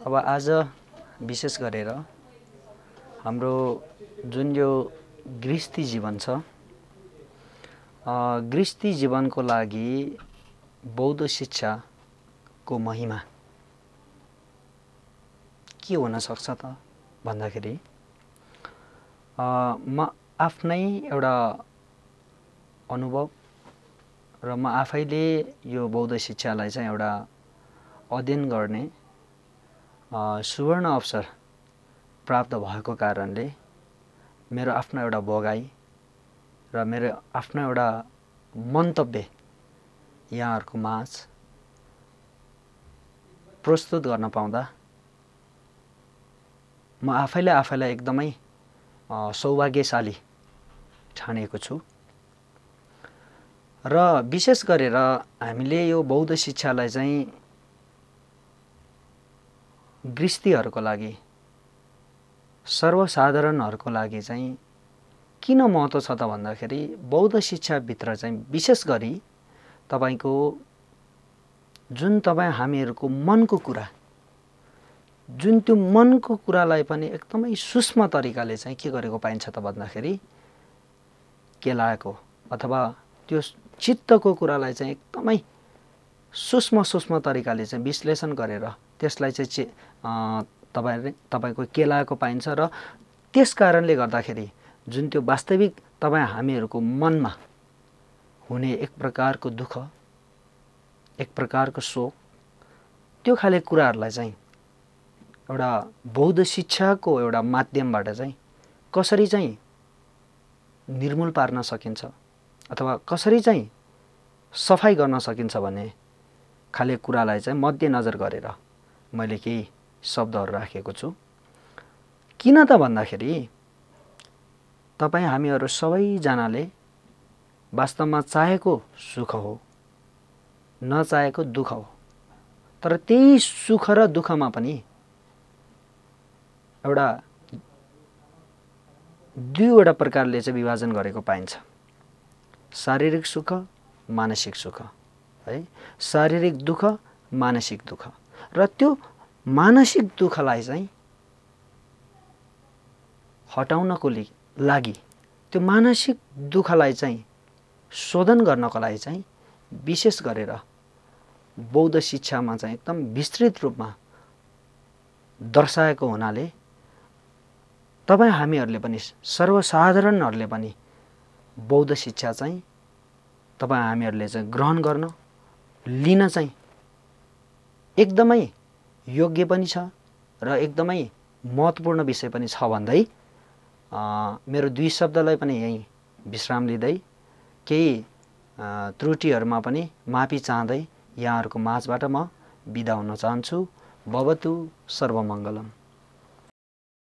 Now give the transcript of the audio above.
अब आज विशेष गरेर हाम्रो जुन यो गृहस्थी जीवन छ, गृहस्थी जीवनको लागि बौद्ध शिक्षाको महिमा के हुन सक्छ त भन्दाखेरि म आफ्नै एउटा अनुभव र म आफैले यो बौद्ध शिक्षालाई चाहिँ एउटा अध्ययन गर्ने सुवर्ण अवसर प्राप्त भएको कारणले मेरो आफ्नो एउटा भोगाई र मेरो आफ्नो एउटा मन्तव्य यहाँहरुको माझ प्रस्तुत गर्न पाउँदा म आफैलाई एकदमै सौभाग्यशाली ठानेको छु। र विशेष गरेर हामीले यो बौद्ध शिक्षालाई चाहिँ गृहस्थीहरुको लागि, सर्वसाधारणहरुको लागि चाहिँ किन महत्त्व छ त भन्दाखेरि बौद्ध शिक्षा भित्र चाहिँ विशेष गरी तपाईको जुन तपाई हामीहरुको मनको कुरा, जुन त्यो मनको कुरालाई पनि एकदमै सूक्ष्म तरिकाले चाहिँ के गरेको पाइन्छ त भन्दाखेरि केलाएको अथवा त्यो चित्तको कुरालाई चाहिँ एकदमै सूक्ष्म तरिकाले चाहिँ विश्लेषण गरेर त्यसलाई चाहिँ तपाईको केलाएको पाइन्छ। र त्यस कारणले गर्दाखेरि जुन त्यो वास्तविक तपाई हामीहरुको मनमा हुने एक प्रकारको दुःख, एक प्रकारको शोक, त्यो खाले कुराहरुलाई चाहिँ एउटा बौद्ध शिक्षाको एउटा माध्यमबाट चाहिँ कसरी चाहिँ निर्मूल पार्न सकिन्छ अथवा कसरी चाहिँ सफाई गर्न सकिन्छ भन्ने खाले कुरालाई चाहिँ मध्यनजर गरेर मैले केही शब्दहरु राखेको छु। किन त भन्दाखेरि तपाई हामीहरु सबैजनाले वास्तवमा चाहेको सुख हो, नचाहेको दुःख हो, तर त्यही सुख र दुःखमा पनि एउटा दुईवटा प्रकारले चाहिँ विभाजन गरेको पाइन्छ। शारीरिक सुख, मानसिक सुख, है, शारीरिक दुःख, मानसिक दुःख। र त्यो मानसिक दुःखलाई चाहिँ हटाउनको लागि, त्यो मानसिक दुःखलाई चाहिँ शोधन गर्नको लागि चाहिँ विशेष गरेर बौद्ध शिक्षामा चाहिँ एकदम विस्तृत रूपमा दर्शाएको हुनाले तपाई हामीहरुले पनि, सर्वसाधारणहरुले पनि बौद्ध शिक्षा चाहिँ तपाई हामीहरुले चाहिँ ग्रहण गर्न, लिन चाहिँ एकदमै योग्य पनि छ र एकदमै महत्त्वपूर्ण विषय पनि छ भन्दै मेरो दुई शब्दलाई पनि यही विश्राम लिँदै केही त्रुटिहरुमा पनि माफी चाहँदै यहाँहरुको माझबाट म बिदा हुन चाहन्छु। भवतु सर्वमंगलम।